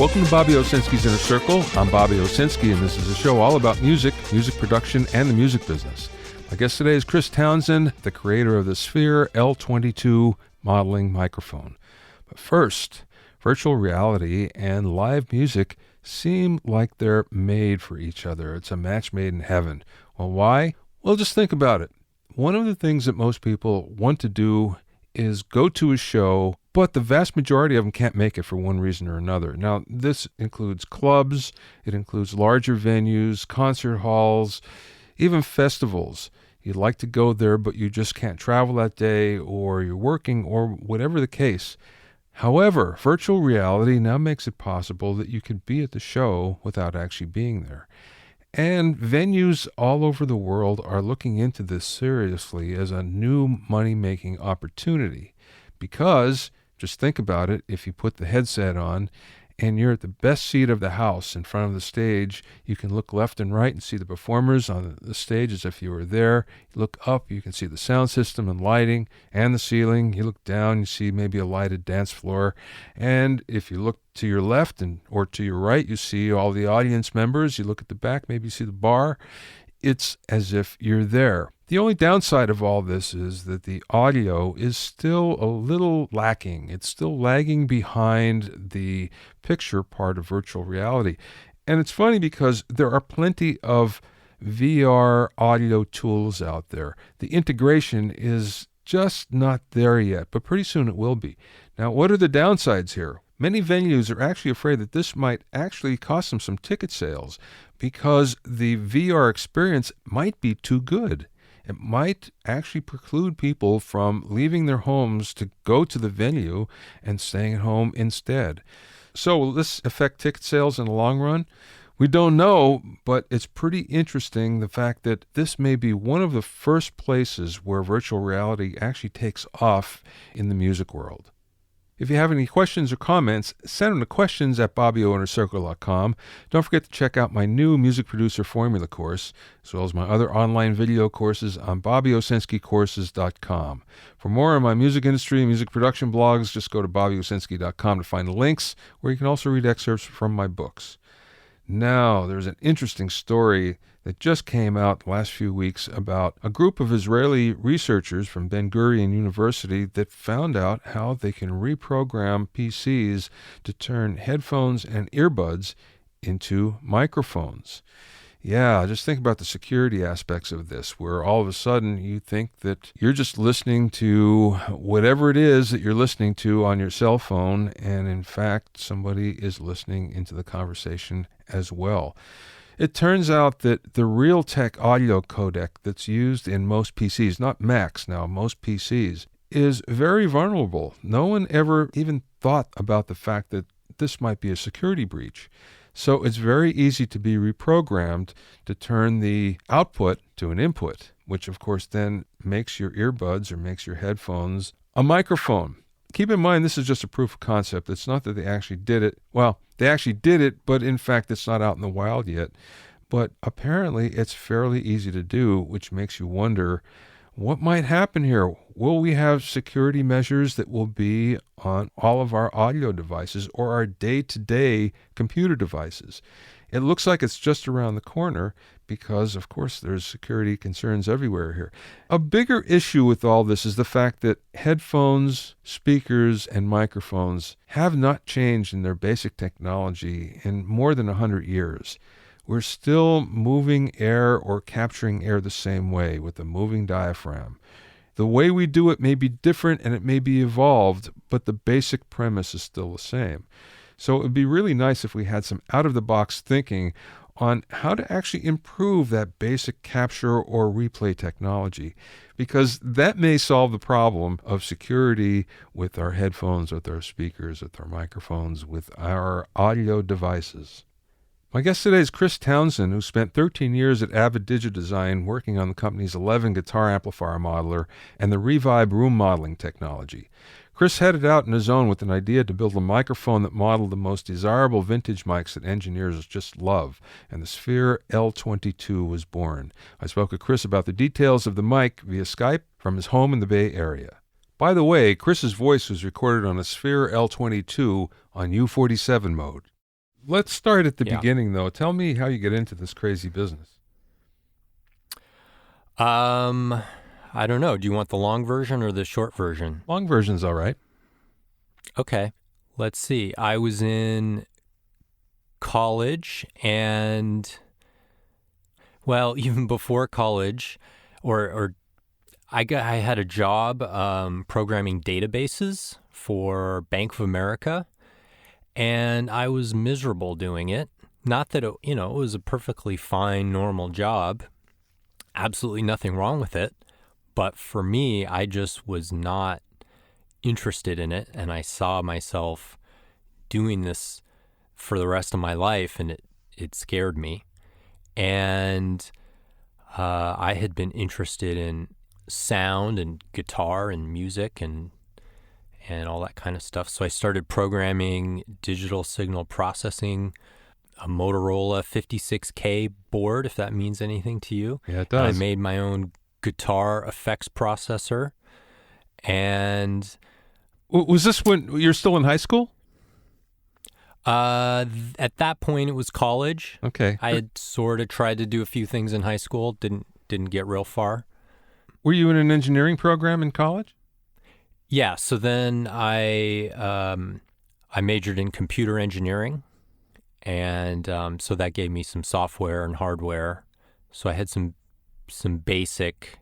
Welcome to Bobby Owsinski's Inner Circle. I'm Bobby Owsinski, and this is a show all about music, music production, and the music business. My guest today is Chris Townsend, the creator of the Sphere L22 modeling microphone. But first, virtual reality and live music seem like they're made for each other. It's a match made in heaven. Well, why? Well, just think about it. One of the things that most people want to do is go to a show, but the vast majority of them can't make it for one reason or another. Now, this includes clubs, it includes larger venues, concert halls, even festivals. You'd like to go there, but you just can't travel that day, or you're working, or whatever the case. However, virtual reality now makes it possible that you can be at the show without actually being there. And venues all over the world are looking into this seriously as a new money-making opportunity. Because, just think about it, if you put the headset on and you're at the best seat of the house in front of the stage, you can look left and right and see the performers on the stage as if you were there. You look up, you can see the sound system and lighting and the ceiling. You look down, you see maybe a lighted dance floor. And if you look to your left or to your right, you see all the audience members. You look at the back, maybe you see the bar. It's as if you're there. The only downside of all this is that the audio is still a little lacking. It's still lagging behind the picture part of virtual reality. And it's funny because there are plenty of VR audio tools out there. The integration is just not there yet, but pretty soon it will be. Now, what are the downsides here? Many venues are actually afraid that this might actually cost them some ticket sales because the VR experience might be too good. It might actually preclude people from leaving their homes to go to the venue and staying at home instead. So will this affect ticket sales in the long run? We don't know, but it's pretty interesting the fact that this may be one of the first places where virtual reality actually takes off in the music world. If you have any questions or comments, send them to questions@BobbyOInnerCircle.com. Don't forget to check out my new Music Producer Formula course, as well as my other online video courses on BobbyOwsinskiCourses.com. For more on my music industry and music production blogs, just go to BobbyOwsinski.com to find the links, where you can also read excerpts from my books. Now, there's an interesting story that just came out the last few weeks about a group of Israeli researchers from Ben-Gurion University that found out how they can reprogram PCs to turn headphones and earbuds into microphones. Yeah, just think about the security aspects of this, where all of a sudden you think that you're just listening to whatever it is that you're listening to on your cell phone, and in fact, somebody is listening into the conversation as well. It turns out that the Realtek audio codec that's used in most PCs, not Macs now, most PCs, is very vulnerable. No one ever even thought about the fact that this might be a security breach. So it's very easy to be reprogrammed to turn the output to an input, which of course then makes your earbuds or makes your headphones a microphone. Keep in mind, this is just a proof of concept. It's not that they actually did it. Well, they actually did it, but in fact, it's not out in the wild yet. But apparently, it's fairly easy to do, which makes you wonder, what might happen here? Will we have security measures that will be on all of our audio devices or our day-to-day computer devices? It looks like it's just around the corner because, of course, there's security concerns everywhere here. A bigger issue with all this is the fact that headphones, speakers, and microphones have not changed in their basic technology in more than 100 years. We're still moving air or capturing air the same way with a moving diaphragm. The way we do it may be different and it may be evolved, but the basic premise is still the same. So it would be really nice if we had some out-of-the-box thinking on how to actually improve that basic capture or replay technology, because that may solve the problem of security with our headphones, with our speakers, with our microphones, with our audio devices. My guest today is Chris Townsend, who spent 13 years at Avid Digidesign working on the company's 11 guitar amplifier modeler and the Revibe room modeling technology. Chris headed out on his own with an idea to build a microphone that modeled the most desirable vintage mics that engineers just love, and the Sphere L22 was born. I spoke with Chris about the details of the mic via Skype from his home in the Bay Area. By the way, Chris's voice was recorded on a Sphere L22 on U47 mode. let's start at the Yeah. beginning, though. Tell me how you get into this crazy business. Um, I don't know. Do you want the long version or the short version? Long version's all right. Okay. Let's see. I was in college and, well, even before college, or I had a job programming databases for Bank of America, and I was miserable doing it. Not that it was a perfectly fine, normal job. Absolutely nothing wrong with it. But for me, I just was not interested in it. And I saw myself doing this for the rest of my life, and it scared me. And I had been interested in sound and guitar and music and all that kind of stuff. So I started programming digital signal processing, a Motorola 56K board, if that means anything to you. Yeah, it And I does. made my own guitar effects processor. And Was this when you're still in high school? at that point, it was college. Okay. I had sort of tried to do a few things in high school, didn't get real far. Were you in an engineering program in college? Yeah, so then I majored in computer engineering, and so that gave me some software and hardware. So I had some basic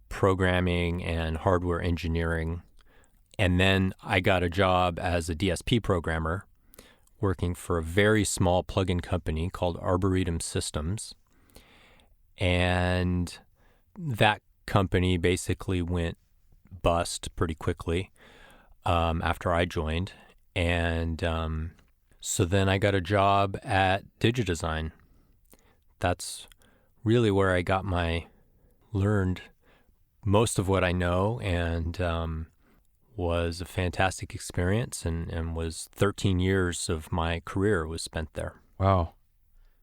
programming and hardware engineering, and then I got a job as a DSP programmer, working for a very small plug-in company called Arboretum Systems, and that company basically went bust pretty quickly after I joined. And so then I got a job at DigiDesign. That's really where I learned most of what I know, and was a fantastic experience, and was 13 years of my career was spent there. Wow.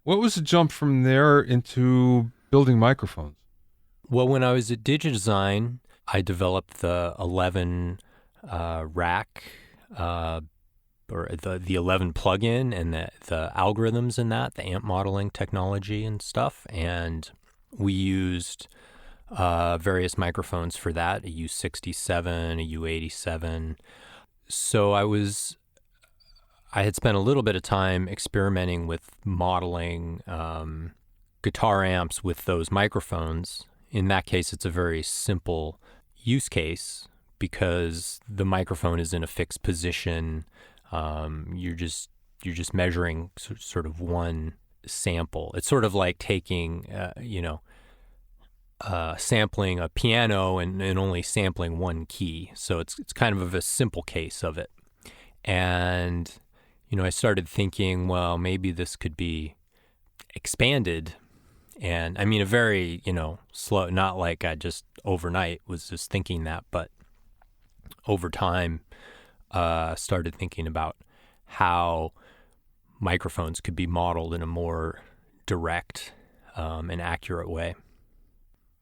What was the jump from there into building microphones? Well, when I was at DigiDesign, I developed the 11 rack, or the 11 plugin, and the algorithms in that, the amp modeling technology and stuff. And we used various microphones for that, a U67, a U87. So I had spent a little bit of time experimenting with modeling guitar amps with those microphones. In that case, it's a very simple use case because the microphone is in a fixed position. You're just measuring sort of one sample. It's sort of like taking, sampling a piano and only sampling one key. So it's kind of a simple case of it. And, I started thinking, well, maybe this could be expanded. And I mean, a very, slow, not like I just overnight was just thinking that, but over time, started thinking about how microphones could be modeled in a more direct and accurate way.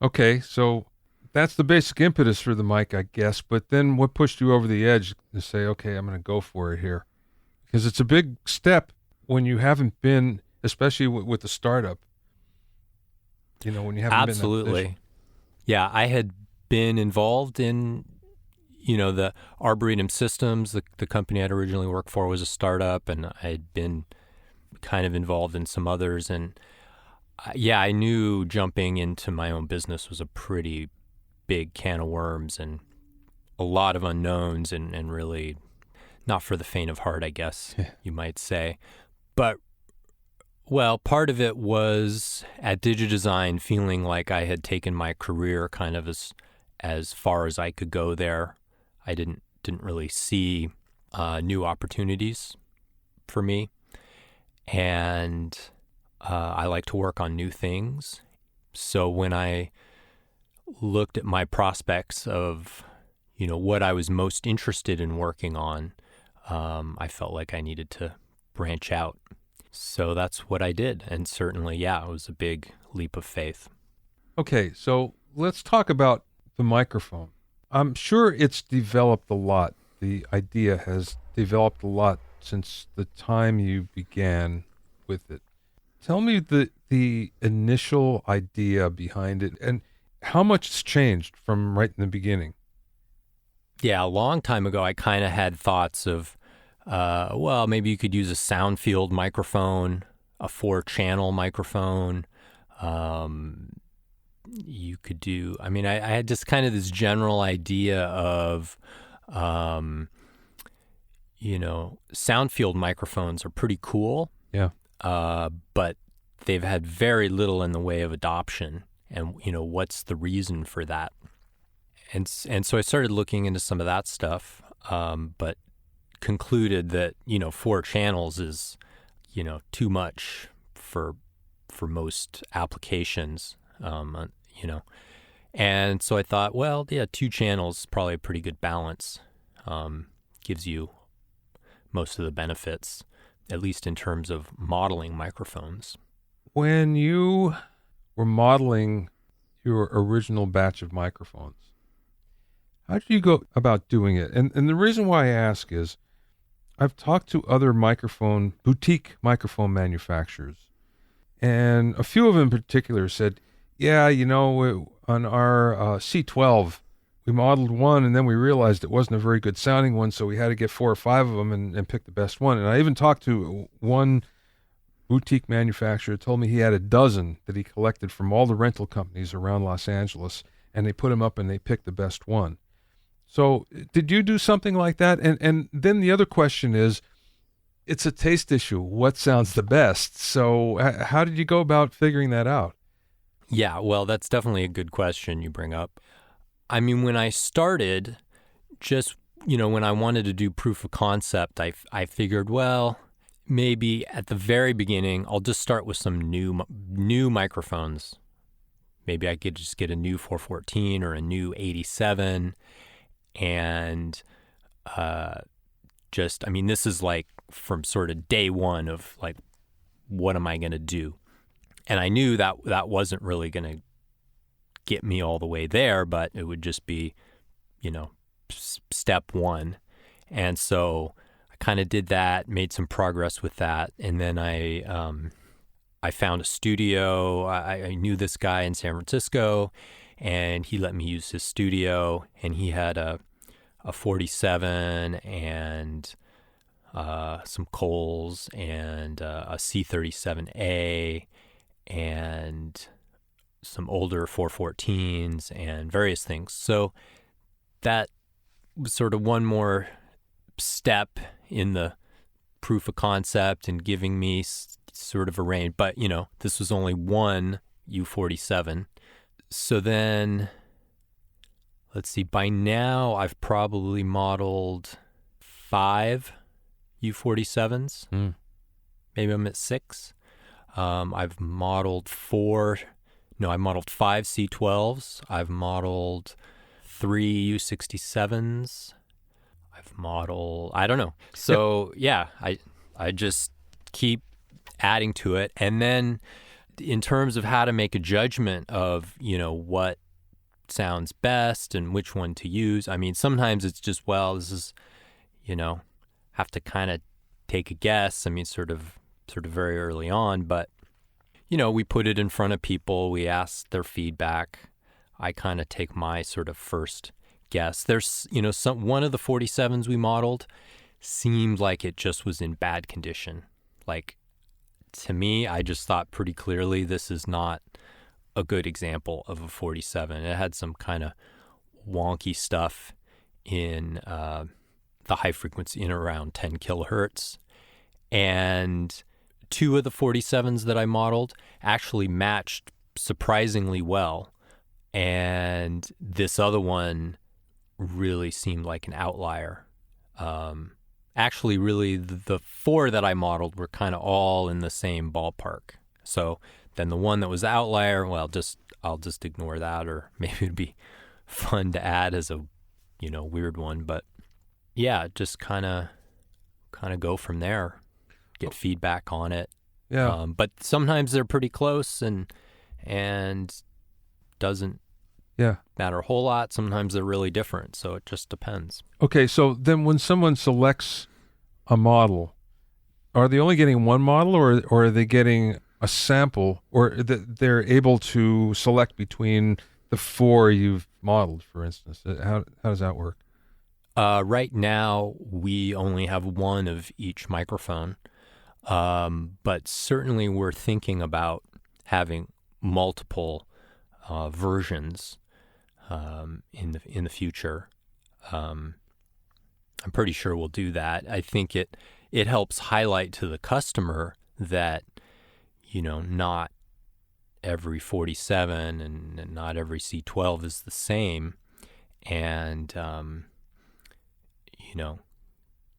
Okay, so that's the basic impetus for the mic, I guess. But then what pushed you over the edge to say, okay, I'm going to go for it here? Because it's a big step when you haven't been, especially with the startup, when you haven't been in that Absolutely. position. Yeah, I had been involved in, the Arboretum Systems, the company I'd originally worked for was a startup, and I had been kind of involved in some others. And I knew jumping into my own business was a pretty big can of worms and a lot of unknowns, and really not for the faint of heart, I guess you might say. But, well, part of it was at DigiDesign feeling like I had taken my career kind of as far as I could go there. I didn't really see new opportunities for me, and I like to work on new things. So when I looked at my prospects of, what I was most interested in working on, I felt like I needed to branch out. So that's what I did. And certainly, it was a big leap of faith. Okay, so let's talk about the microphone. I'm sure it's developed a lot. The idea has developed a lot since the time you began with it. Tell me the initial idea behind it and how much it's changed from right in the beginning. Yeah, a long time ago, I kind of had thoughts of, well, maybe you could use a sound field microphone, a 4-channel microphone. You could do, I mean, I had just kind of this general idea of, sound field microphones are pretty cool. Yeah. But they've had very little in the way of adoption. And, what's the reason for that? And so I started looking into some of that stuff, but concluded that, 4 channels is, too much for most applications, And so I thought, well, yeah, 2 channels is probably a pretty good balance. Gives you most of the benefits, at least in terms of modeling microphones. When you were modeling your original batch of microphones, how did you go about doing it? And the reason why I ask is I've talked to other boutique microphone manufacturers, and a few of them in particular said, yeah, on our C12, we modeled one, and then we realized it wasn't a very good sounding one, so we had to get 4 or 5 of them and pick the best one. And I even talked to one boutique manufacturer, told me he had a dozen that he collected from all the rental companies around Los Angeles, and they put them up and they picked the best one. So did you do something like that? And then the other question is, it's a taste issue. What sounds the best? So how did you go about figuring that out? Yeah, well, that's definitely a good question you bring up. I mean, when I started, just, when I wanted to do proof of concept, I figured, well, maybe at the very beginning, I'll just start with some new microphones. Maybe I could just get a new 414 or a new 87 and this is like from sort of day one of like, what am I going to do? And I knew that wasn't really going to get me all the way there, but it would just be, step one. And so I kind of did that, made some progress with that. And then I found a studio. I knew this guy in San Francisco, and he let me use his studio, and he had a 47 and some Coles and a C37A and some older 414s and various things. So that was sort of one more step in the proof of concept and giving me sort of a range. But, this was only one U47. So then, let's see, by now I've probably modeled 5 U47s. Maybe I'm at 6. I've modeled 5 C12s. I've modeled 3 U67s. I've modeled, I don't know. So yeah, I just keep adding to it. And then in terms of how to make a judgment of, what sounds best and which one to use, I mean, sometimes it's just, well, this is, have to kind of take a guess. I mean, sort of very early on, but, we put it in front of people. We ask their feedback. I kind of take my sort of first guess. There's, one of the 47s we modeled seemed like it just was in bad condition. Like, to me, I just thought pretty clearly this is not a good example of a 47. It had some kind of wonky stuff in the high frequency in around 10 kilohertz. And 2 of the 47s that I modeled actually matched surprisingly well. And this other one really seemed like an outlier. Actually, really, the 4 that I modeled were kind of all in the same ballpark. So then the one that was the outlier, well, I'll just ignore that, or maybe it'd be fun to add as a, weird one. But yeah, just kind of go from there, get feedback on it. Yeah. But sometimes they're pretty close and doesn't matter a whole lot. Sometimes they're really different. So it just depends. Okay. So then when someone selects a model, are they only getting one model, or are they getting a sample, or they're able to select between the 4 you've modeled, for instance? How does that work? Right now, we only have one of each microphone, but certainly we're thinking about having multiple versions in the future. I'm pretty sure we'll do that. I think it helps highlight to the customer that, not every 47 and not every C12 is the same, and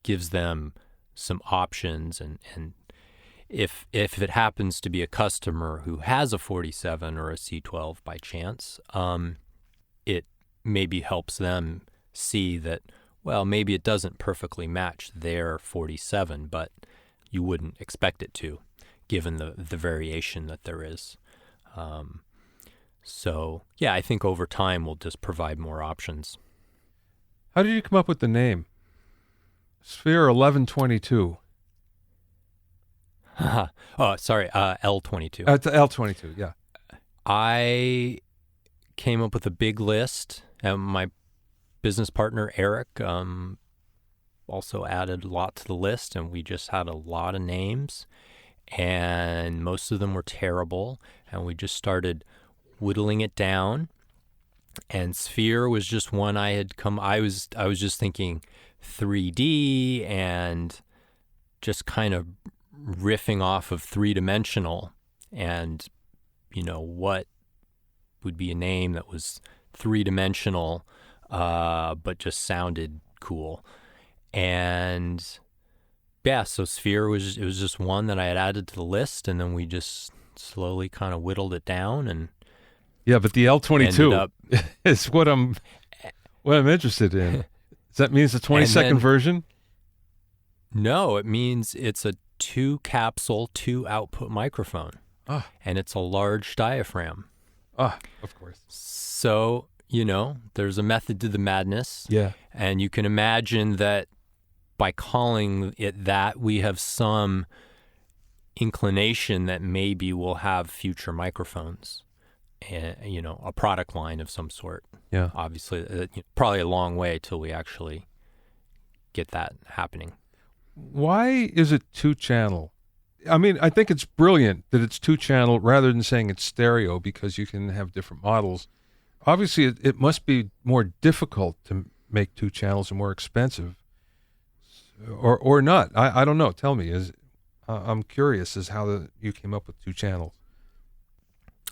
gives them some options. And if it happens to be a customer who has a 47 or a C12 by chance, it maybe helps them see that, well, maybe it doesn't perfectly match their 47, but you wouldn't expect it to, given the variation that there is. So, yeah, I think over time we'll just provide more options. How did you come up with the name? Sphere 1122. Oh, sorry, L22. It's L22, yeah. I came up with a big list, and my business partner, Eric, also added a lot to the list, and we just had a lot of names, and most of them were terrible, and we just started whittling it down. And Sphere was just one I was just thinking 3D and just kind of riffing off of three-dimensional, and what would be a name that was three-dimensional but just sounded cool. And yeah, so Sphere was just one that I had added to the list, and then we just slowly kind of whittled it down. And yeah, but the L22 is what I'm interested in. Does that mean it's a 22nd version? No, it means it's a 2-capsule, 2-output microphone. And it's a large diaphragm. Of course. So, there's a method to the madness. Yeah. And you can imagine that by calling it that, we have some inclination that maybe we'll have future microphones, and, a product line of some sort. Yeah. Obviously, probably a long way till we actually get that happening. Why is it 2-channel? I mean, I think it's brilliant that it's 2-channel rather than saying it's stereo, because you can have different models. Obviously, it must be more difficult to make 2 channels and more expensive, or not. I don't know. Tell me. I'm curious as how you came up with 2 channels.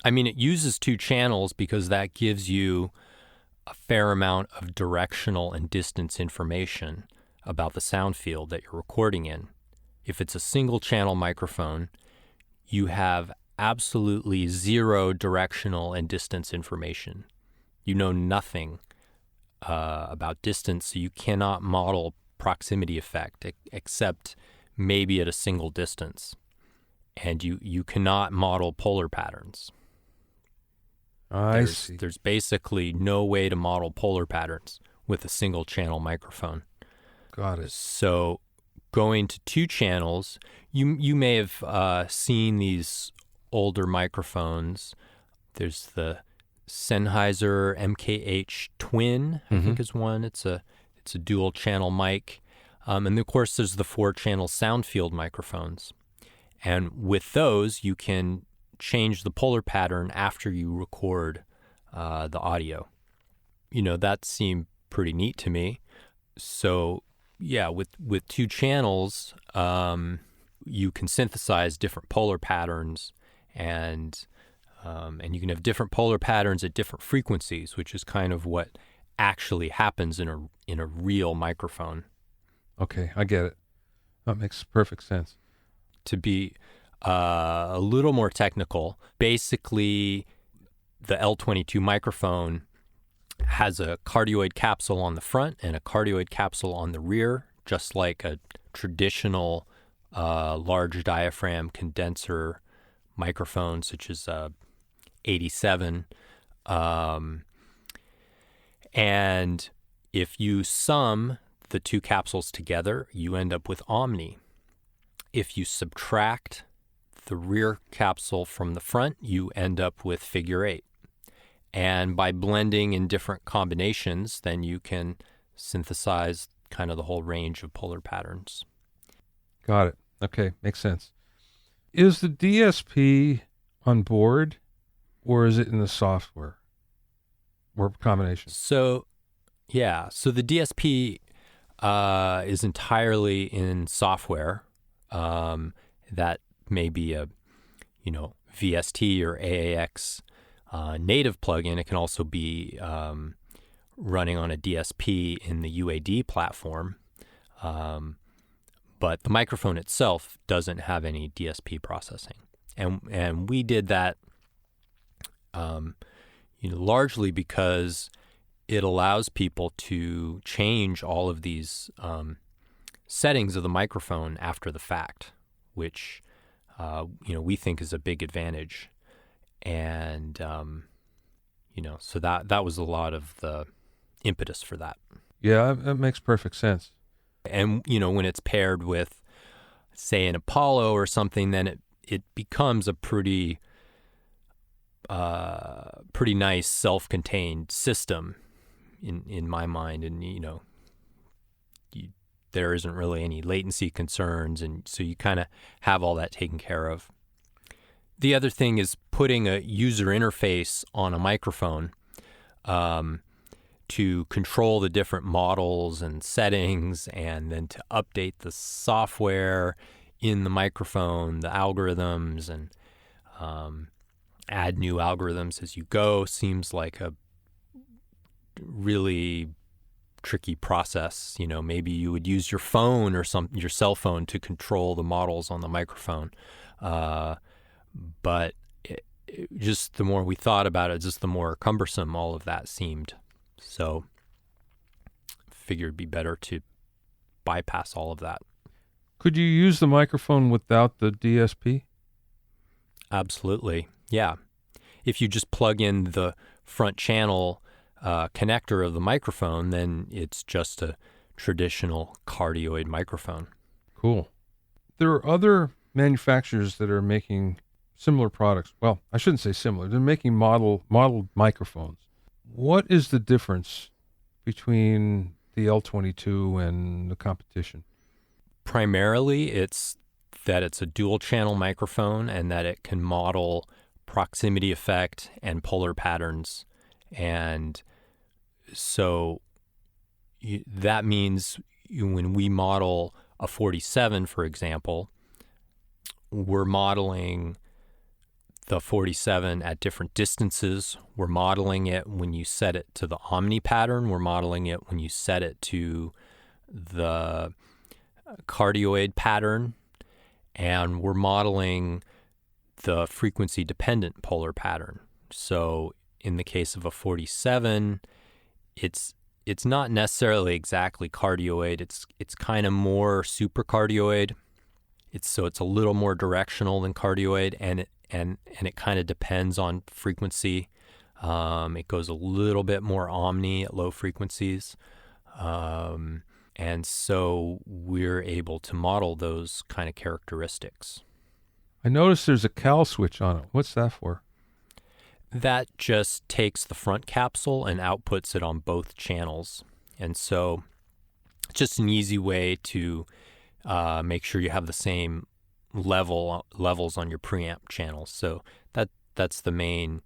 I mean, it uses 2 channels because that gives you a fair amount of directional and distance information about the sound field that you're recording in. If it's a single channel microphone, you have absolutely zero directional and distance information. You know nothing about distance, so you cannot model proximity effect except maybe at a single distance. And you cannot model polar patterns. I see. There's basically no way to model polar patterns with a single channel microphone. Got it. So going to 2 channels, you may have seen these older microphones. There's the Sennheiser MKH Twin, I think is one. It's a dual channel mic. And of course there's the 4-channel sound field microphones. And with those, you can change the polar pattern after you record the audio. That seemed pretty neat to me. So yeah, with 2 channels, you can synthesize different polar patterns, and you can have different polar patterns at different frequencies, which is kind of what actually happens in a real microphone. Okay, I get it. That makes perfect sense. To be a little more technical, basically the L22 microphone has a cardioid capsule on the front and a cardioid capsule on the rear, just like a traditional large diaphragm condenser microphone, such as 87. And if you sum the 2 capsules together, you end up with Omni. if you subtract the rear capsule from the front, you end up with figure 8. And by blending in different combinations, then you can synthesize kind of the whole range of polar patterns. Got it. Okay, makes sense. Is the DSP on board, or is it in the software? Or combination? So the DSP is entirely in software. That may be a, VST or AAX native plugin. It can also be running on a DSP in the UAD platform. But the microphone itself doesn't have any DSP processing. And we did that largely because it allows people to change all of these settings of the microphone after the fact, which we think is a big advantage. And so that was a lot of the impetus for that. Yeah, that makes perfect sense. And when it's paired with, say, an Apollo or something, then it becomes a pretty nice self-contained system in my mind. And there isn't really any latency concerns, and so you kind of have all that taken care of. The other thing is putting a user interface on a microphone to control the different models and settings, and then to update the software in the microphone, the algorithms, and add new algorithms as you go seems like a really tricky process. Maybe you would use your phone or your cell phone to control the models on the microphone. But just the more we thought about it, just the more cumbersome all of that seemed. So figured it'd be better to bypass all of that. Could you use the microphone without the DSP? Absolutely, yeah. If you just plug in the front channel connector of the microphone, then it's just a traditional cardioid microphone. Cool. There are other manufacturers that are making similar products. Well, I shouldn't say similar. They're making modeled microphones. What is the difference between the L22 and the competition? Primarily, it's that it's a dual channel microphone and that it can model proximity effect and polar patterns. And so that means when we model a 47, for example, we're modeling the 47 at different distances. We're modeling it when you set it to the omni pattern. We're modeling it when you set it to the cardioid pattern. And we're modeling the frequency dependent polar pattern. So in the case of a 47, it's not necessarily exactly cardioid. It's kind of more supercardioid. It's a little more directional than cardioid, and it kind of depends on frequency. It goes a little bit more omni at low frequencies. And so we're able to model those kind of characteristics. I noticed there's a cal switch on it. What's that for? That just takes the front capsule and outputs it on both channels. And so it's just an easy way to make sure you have the same levels on your preamp channels. So that's the main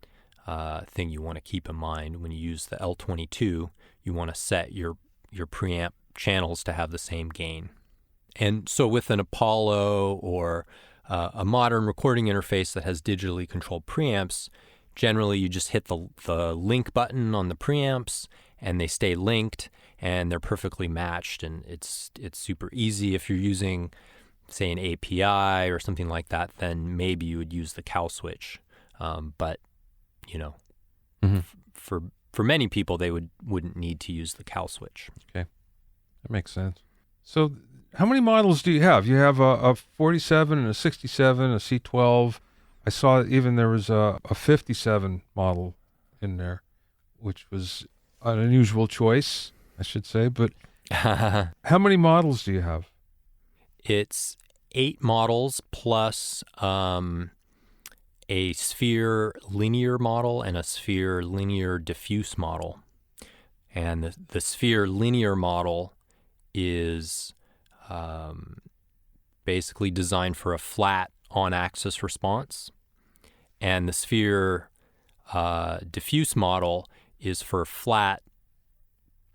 thing you want to keep in mind when you use the L22. You want to set your preamp channels to have the same gain. And so with an Apollo or a modern recording interface that has digitally controlled preamps, generally you just hit the link button on the preamps and they stay linked and they're perfectly matched, and it's super easy. If you're using, say, an API or something like that, then maybe you would use the cal switch. But for many people, they wouldn't need to use the cal switch. Okay, that makes sense. So how many models do you have? You have a 47 and a 67, a C12. I saw even there was a 57 model in there, which was an unusual choice, I should say. But how many models do you have? It's 8 models plus a Sphere linear model and a Sphere linear diffuse model. And the Sphere linear model is basically designed for a flat on-axis response. And the Sphere diffuse model is for flat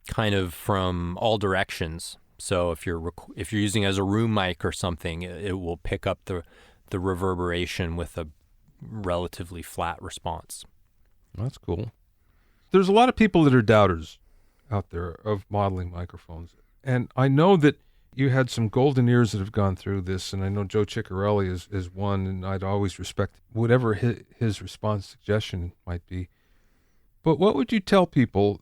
kind of from all directions. So if you're using it as a room mic or something, it will pick up the reverberation with a relatively flat response. That's cool. There's a lot of people that are doubters out there of modeling microphones. And I know that you had some golden ears that have gone through this, and I know Joe Ciccarelli is one, and I'd always respect whatever his response suggestion might be. But what would you tell people,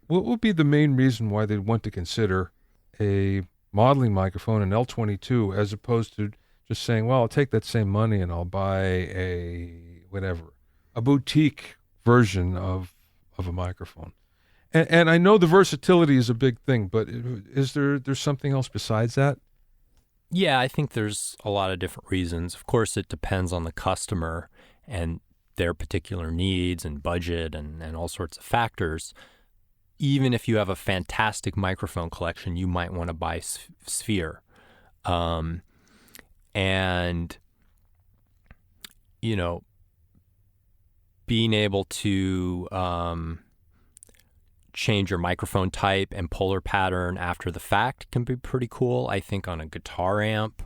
what would be the main reason why they'd want to consider a modeling microphone, an L22, as opposed to just saying, well, I'll take that same money and I'll buy a boutique version of a microphone? And I know the versatility is a big thing, but is there's something else besides that? Yeah, I think there's a lot of different reasons. Of course, it depends on the customer and their particular needs and budget and all sorts of factors. Even if you have a fantastic microphone collection, you might want to buy Sphere. And, being able to change your microphone type and polar pattern after the fact can be pretty cool. I think on a guitar amp,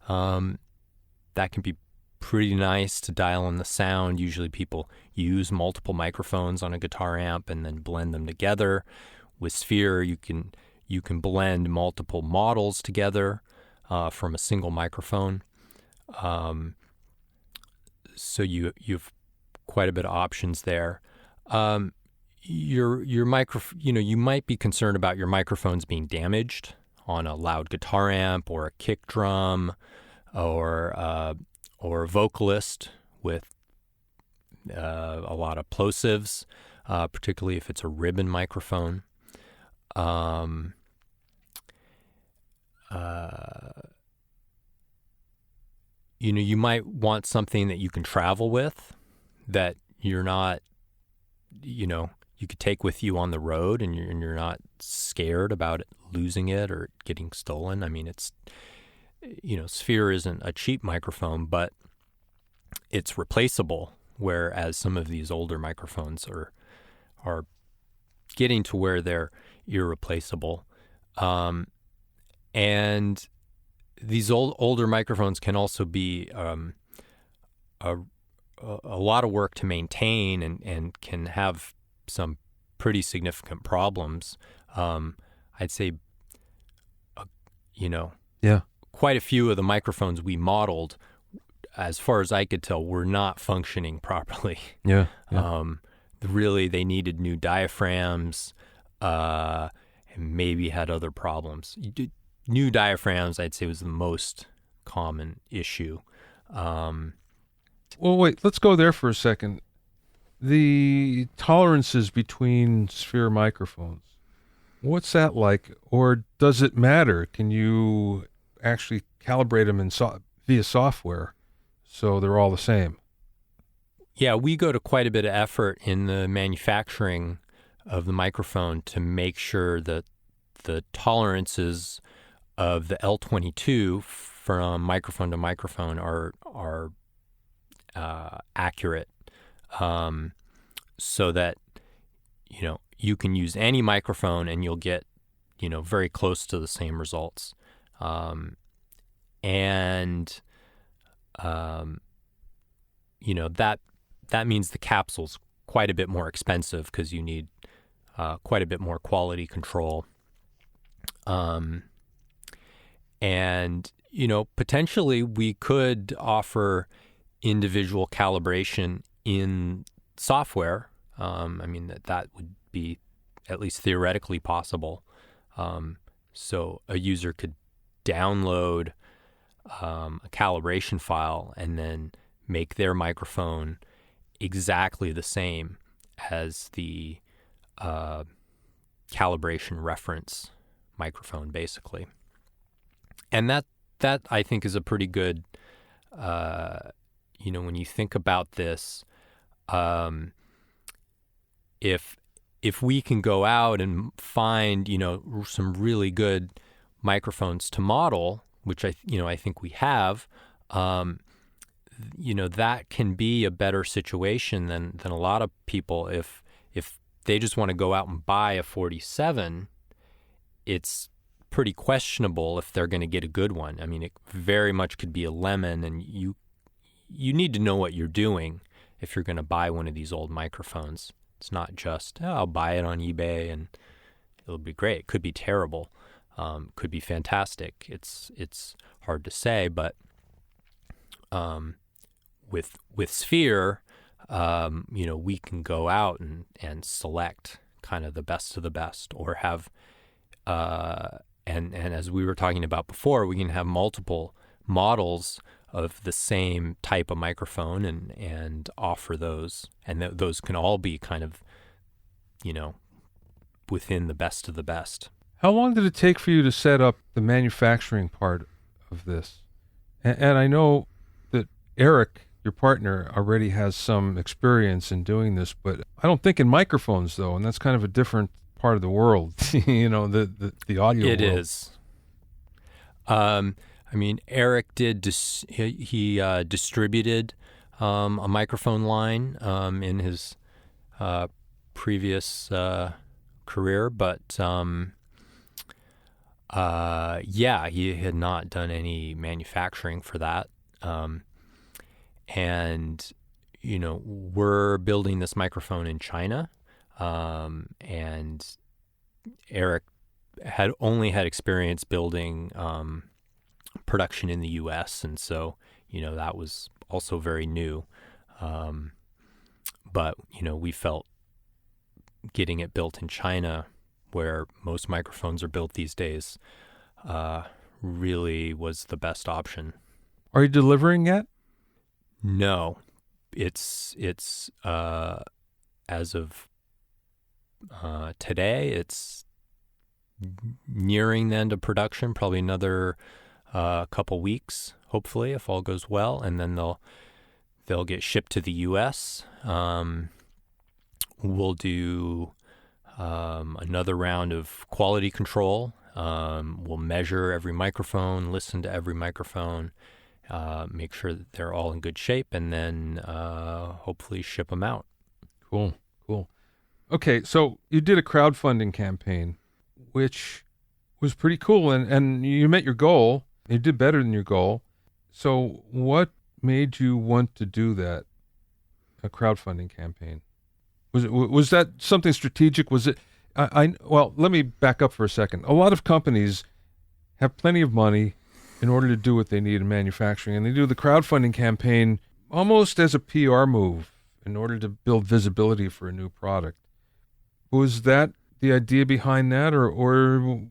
that can be pretty nice to dial in the sound. Usually people use multiple microphones on a guitar amp and then blend them together. With Sphere, you can blend multiple models together from a single microphone. So you have quite a bit of options there. Your you might be concerned about your microphones being damaged on a loud guitar amp or a kick drum or a vocalist with a lot of plosives, particularly if it's a ribbon microphone. You might want something that you can travel with, that you're not, you could take with you on the road, and you're not scared about losing it or getting stolen. I mean, it's, Sphere isn't a cheap microphone, but it's replaceable, whereas some of these older microphones are getting to where they're irreplaceable. And these older microphones can also be a lot of work to maintain and can have some pretty significant problems. I'd say, quite a few of the microphones we modeled, as far as I could tell, were not functioning properly. Yeah. Really, they needed new diaphragms, and maybe had other problems. New diaphragms, I'd say, was the most common issue. Well, wait, let's go there for a second. The tolerances between Sphere microphones, what's that like? Or does it matter? Can you actually calibrate them via software so they're all the same? Yeah, we go to quite a bit of effort in the manufacturing of the microphone to make sure that the tolerances of the L22 from microphone to microphone are accurate, so that you can use any microphone and you'll get very close to the same results. That means the capsule's quite a bit more expensive because you need quite a bit more quality control. Potentially we could offer individual calibration in software. That would be at least theoretically possible. So a user could download a calibration file and then make their microphone exactly the same as the calibration reference microphone, basically. And that I think is a pretty good, when you think about this, if we can go out and find, some really good microphones to model, which I think we have, that can be a better situation than a lot of people. If they just want to go out and buy a 47, it's pretty questionable if they're going to get a good one. I mean, it very much could be a lemon, and you need to know what you're doing if you're going to buy one of these old microphones. It's not just, I'll buy it on eBay and it'll be great. It could be terrible. Could be fantastic. It's hard to say, but with Sphere, we can go out and select kind of the best of the best, or have and as we were talking about before, we can have multiple models of the same type of microphone and offer those, and those can all be kind of, within the best of the best. How long did it take for you to set up the manufacturing part of this? And I know that Eric, your partner, already has some experience in doing this, but I don't think in microphones, though, and that's kind of a different part of the world, the audio It world. is. Eric did. He distributed a microphone line in his previous career, but he had not done any manufacturing for that. And we're building this microphone in China, and Eric had only had experience building production in the U.S., and so that was also very new. But we felt getting it built in China, where most microphones are built these days, really was the best option. Are you delivering yet? No, it's as of today, it's nearing the end of production, probably another couple weeks, hopefully, if all goes well, and then they'll get shipped to the U.S. We'll do another round of quality control. We'll measure every microphone, listen to every microphone, make sure that they're all in good shape, and then hopefully ship them out. Cool. Okay, so you did a crowdfunding campaign, which was pretty cool, and you met your goal. You did better than your goal. So what made you want to do that, a crowdfunding campaign? Was that something strategic? Was it? Well, let me back up for a second. A lot of companies have plenty of money in order to do what they need in manufacturing, and they do the crowdfunding campaign almost as a PR move in order to build visibility for a new product. Was that the idea behind that, or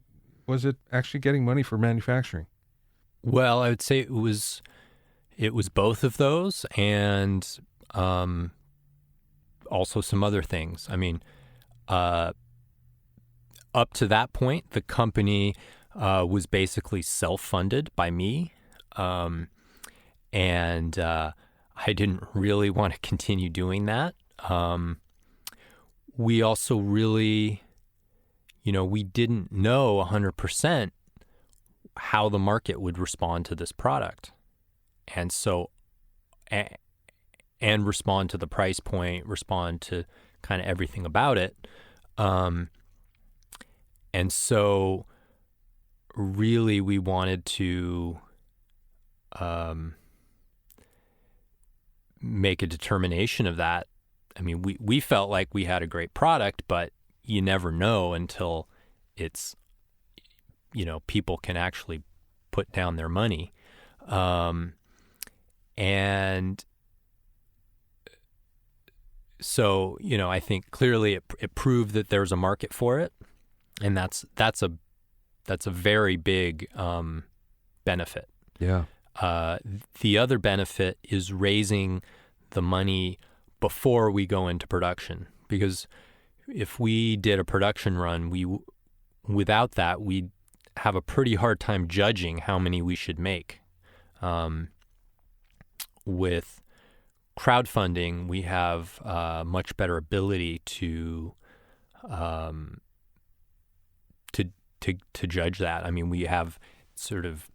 was it actually getting money for manufacturing? Well, I would say it was both of those, and also some other things. I mean, up to that point, the company was basically self-funded by me, and I didn't really want to continue doing that. We also really, we didn't know 100% how the market would respond to this product. And so, and respond to the price point, respond to kind of everything about it. And so really we wanted to make a determination of that. I mean, we felt like we had a great product, but you never know until it's, people can actually put down their money. And so, I think clearly it proved that there's a market for it, and that's a very big benefit. Yeah. The other benefit is raising the money before we go into production, because if we did a production run, without that, we'd have a pretty hard time judging how many we should make. With crowdfunding, we have much better ability to judge that. I mean, we have sort of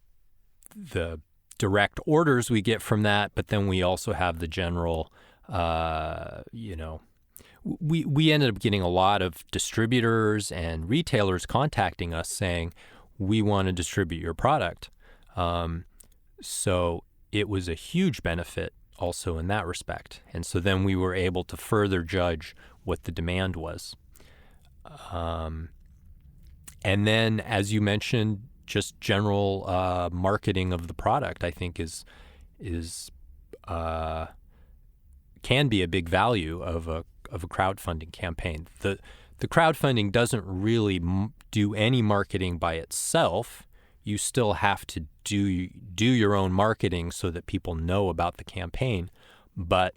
the direct orders we get from that, but then we also have the general, we ended up getting a lot of distributors and retailers contacting us saying, we want to distribute your product. So it was a huge benefit also in that respect. And so then we were able to further judge what the demand was. And then, as you mentioned, just general marketing of the product, I think is can be a big value of a crowdfunding campaign. The crowdfunding doesn't really do any marketing by itself. You still have to do your own marketing so that people know about the campaign, but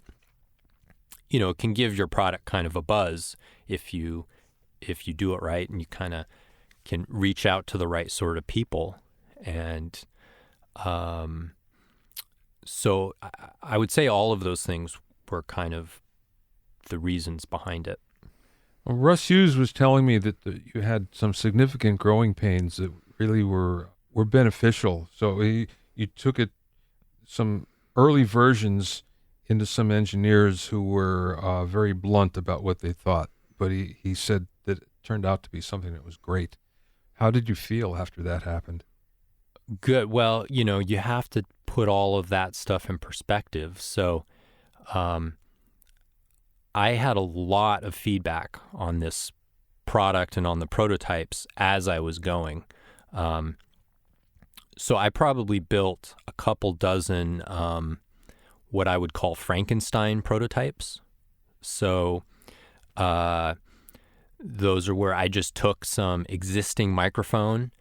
it can give your product kind of a buzz if you do it right, and you kind of can reach out to the right sort of people. And so I would say all of those things were kind of the reasons behind it. Well, Russ Hughes was telling me that you had some significant growing pains that really were beneficial. So you took it, some early versions, into some engineers who were very blunt about what they thought, but he said that it turned out to be something that was great. How did you feel after that happened? Good. Well, you have to put all of that stuff in perspective. So I had a lot of feedback on this product and on the prototypes as I was going. So I probably built a couple dozen what I would call Frankenstein prototypes. So those are where I just took some existing microphone,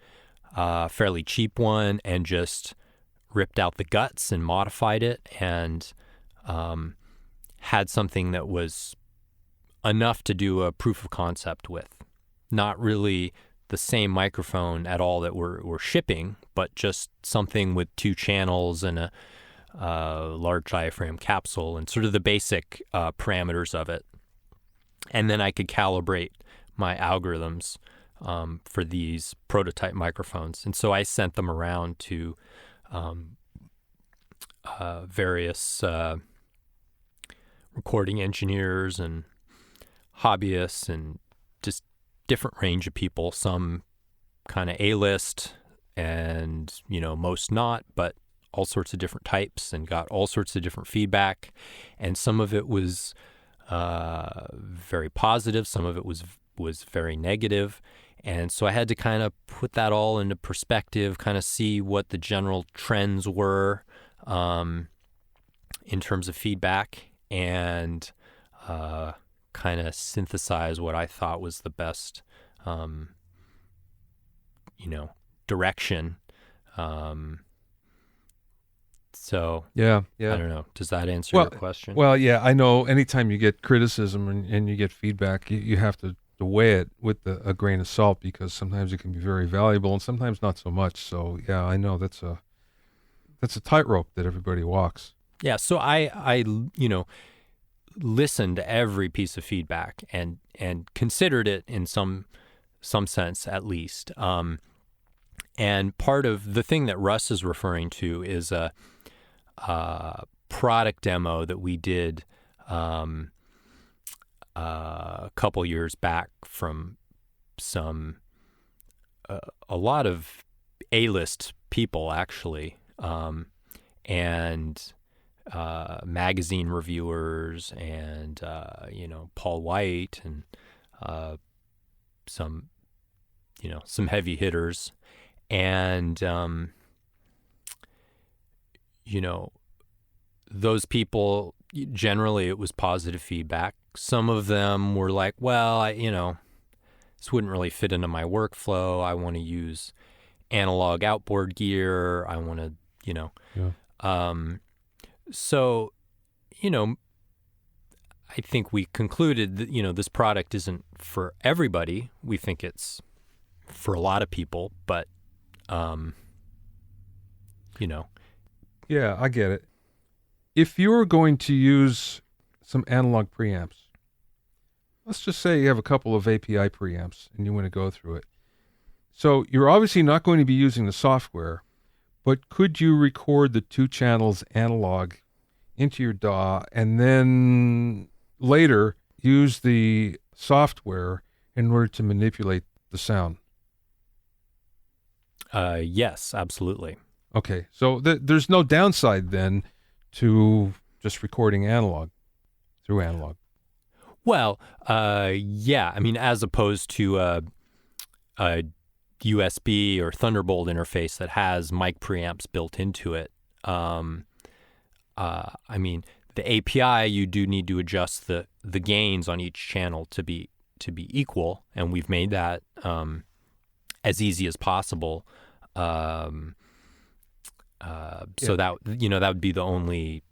fairly cheap one, and just ripped out the guts and modified it, and had something that was enough to do a proof of concept with. Not really the same microphone at all that we're shipping, but just something with 2 channels and a large diaphragm capsule and sort of the basic parameters of it. And then I could calibrate my algorithms for these prototype microphones. And so I sent them around to various recording engineers and hobbyists and just different range of people, some kind of A-list and, most not, but all sorts of different types, and got all sorts of different feedback. And some of it was very positive. Some of it was very negative. And so I had to kind of put that all into perspective, kind of see what the general trends were in terms of feedback, and kind of synthesize what I thought was the best, direction. So yeah. I don't know. Does that answer your question? Well, yeah, I know. Anytime you get criticism and you get feedback, you have to weigh it with a grain of salt, because sometimes it can be very valuable and sometimes not so much. So yeah, I know that's a tightrope that everybody walks. Yeah. So I listened to every piece of feedback and considered it in some sense at least. And part of the thing that Russ is referring to is a product demo that we did a couple years back from a lot of A-list people, actually, and magazine reviewers, and Paul White, and some heavy hitters. And, those people, generally it was positive feedback. Some of them were like, well, this wouldn't really fit into my workflow. I want to use analog outboard gear. I want to, Yeah. So, I think we concluded that, this product isn't for everybody. We think it's for a lot of people, but You know, Yeah, I get it. If you're going to use some analog preamps, let's just say you have a couple of API preamps and you want to go through it. So you're obviously not going to be using the software, but could you record the 2 channels analog into your DAW and then later use the software in order to manipulate the sound? yes, absolutely. Okay, so there's no downside then to just recording analog through analog. Well, yeah. I mean, as opposed to a USB or Thunderbolt interface that has mic preamps built into it. I mean, the API, you do need to adjust the gains on each channel to be equal, and we've made that as easy as possible. So that that would be the only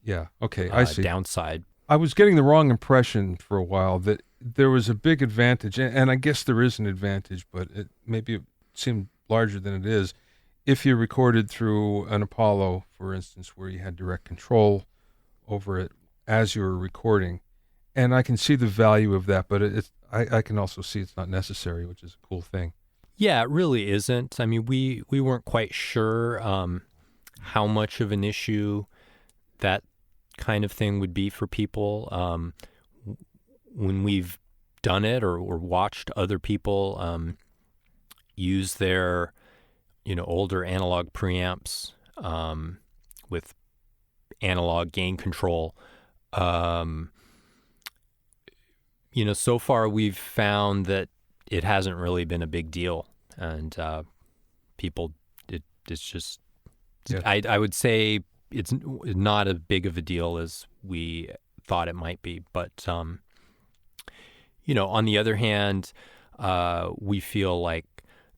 Okay, I see. downside. I was getting the wrong impression for a while that there was a big advantage, and I guess there is an advantage, but maybe it seemed larger than it is. If you recorded through an Apollo, for instance, where you had direct control over it as you were recording, and I can see the value of that, but I can also see it's not necessary, which is a cool thing. Yeah, it really isn't. I mean, we weren't quite sure how much of an issue that kind of thing would be for people. When we've done it or watched other people use their older analog preamps with analog gain control, so far we've found that it hasn't really been a big deal, and people, it's just, Yeah. I would say it's not as big of a deal as we thought it might be. But, on the other hand, we feel like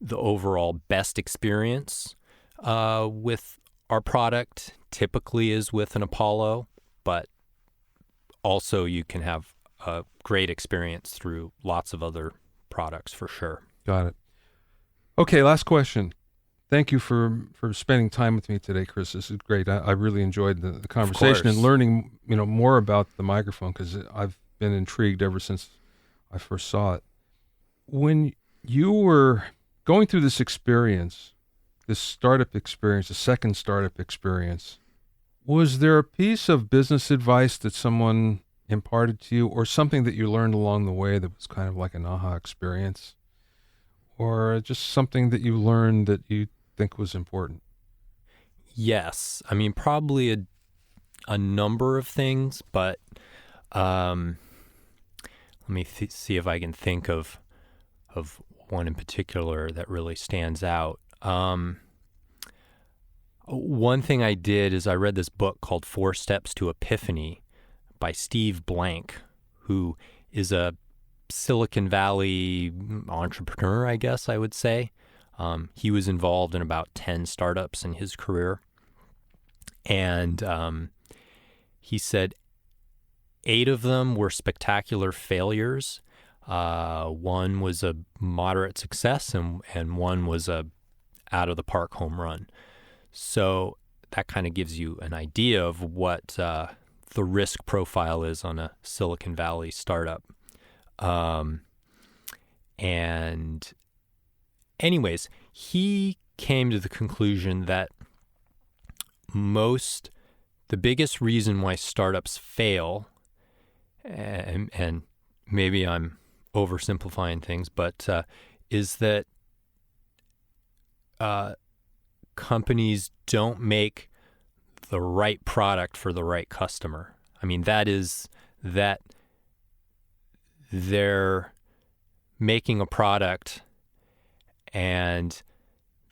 the overall best experience with our product typically is with an Apollo, but also you can have a great experience through lots of other products for sure. Got it. Okay, last question. Thank you for spending time with me today, Chris. This is great. I really enjoyed the conversation and learning more about the microphone, because I've been intrigued ever since I first saw it. When you were going through this experience, this startup experience, the second startup experience, was there a piece of business advice that someone imparted to you, or something that you learned along the way that was kind of like an aha experience, or just something that you learned that you think was important? Yes. I mean, probably a number of things, but let me see if I can think of one in particular that really stands out. One thing I did is I read this book called 4 Steps to Epiphany by Steve Blank, who is a Silicon Valley entrepreneur, I guess I would say. He was involved in about 10 startups in his career. And he said 8 of them were spectacular failures. One was a moderate success, and one was a out-of-the-park home run. So that kind of gives you an idea of what the risk profile is on a Silicon Valley startup. And anyways, he came to the conclusion that the biggest reason why startups fail, and maybe I'm oversimplifying things, but is that companies don't make the right product for the right customer. I mean, that is that they're making a product and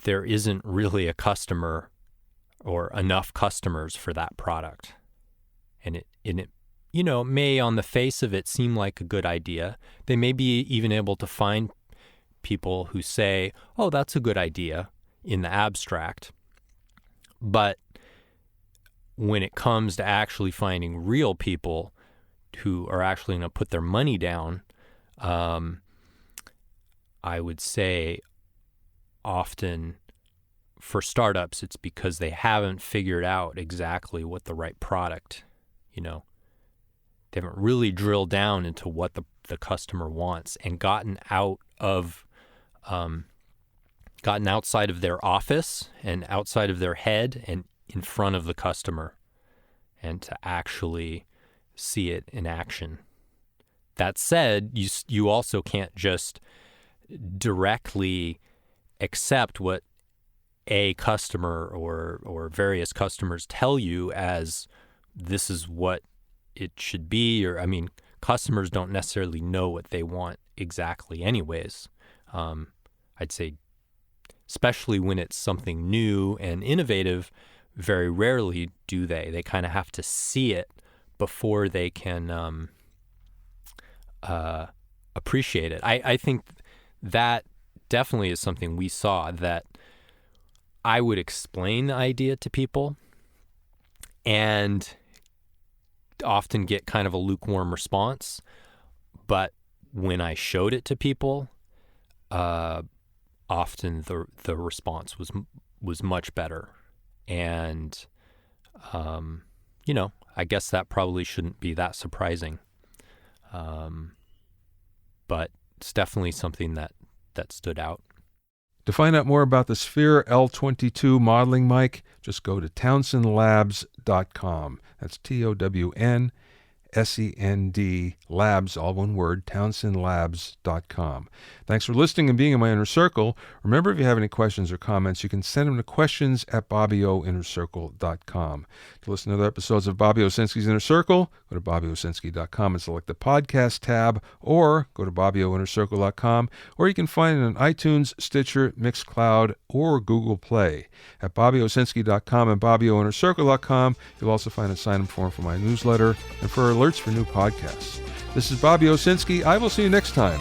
there isn't really a customer or enough customers for that product. And it may on the face of it seem like a good idea. They may be even able to find people who say, oh, that's a good idea in the abstract. But when it comes to actually finding real people who are actually going to put their money down, I would say often for startups, it's because they haven't figured out exactly what the right product, they haven't really drilled down into what the customer wants and gotten outside of their office and outside of their head and in front of the customer, and to actually see it in action. That said, you also can't just directly accept what a customer or various customers tell you as this is what it should be. Customers don't necessarily know what they want exactly anyways. I'd say, especially when it's something new and innovative, very rarely do they. They kind of have to see it before they can appreciate it. I think that definitely is something we saw, that I would explain the idea to people and often get kind of a lukewarm response. But when I showed it to people, often the response was much better. And, I guess that probably shouldn't be that surprising. But it's definitely something that stood out. To find out more about the Sphere L22 modeling mic, just go to townsendlabs.com. That's TOWNSEND labs, all one word, townsendlabs.com. Thanks for listening and being in my inner circle. Remember, if you have any questions or comments, you can send them to questions@bobbyoinnercircle.com. To listen to other episodes of Bobby Owsinski's Inner Circle, go to bobbyosinski.com and select the podcast tab, or go to bobbyoinnercircle.com, or you can find it on iTunes, Stitcher, Mixcloud, or Google Play. At bobbyosinski.com and bobbyoinnercircle.com, you'll also find a sign-up form for my newsletter and for alerts for new podcasts. This is Bobby Owsinski. I will see you next time.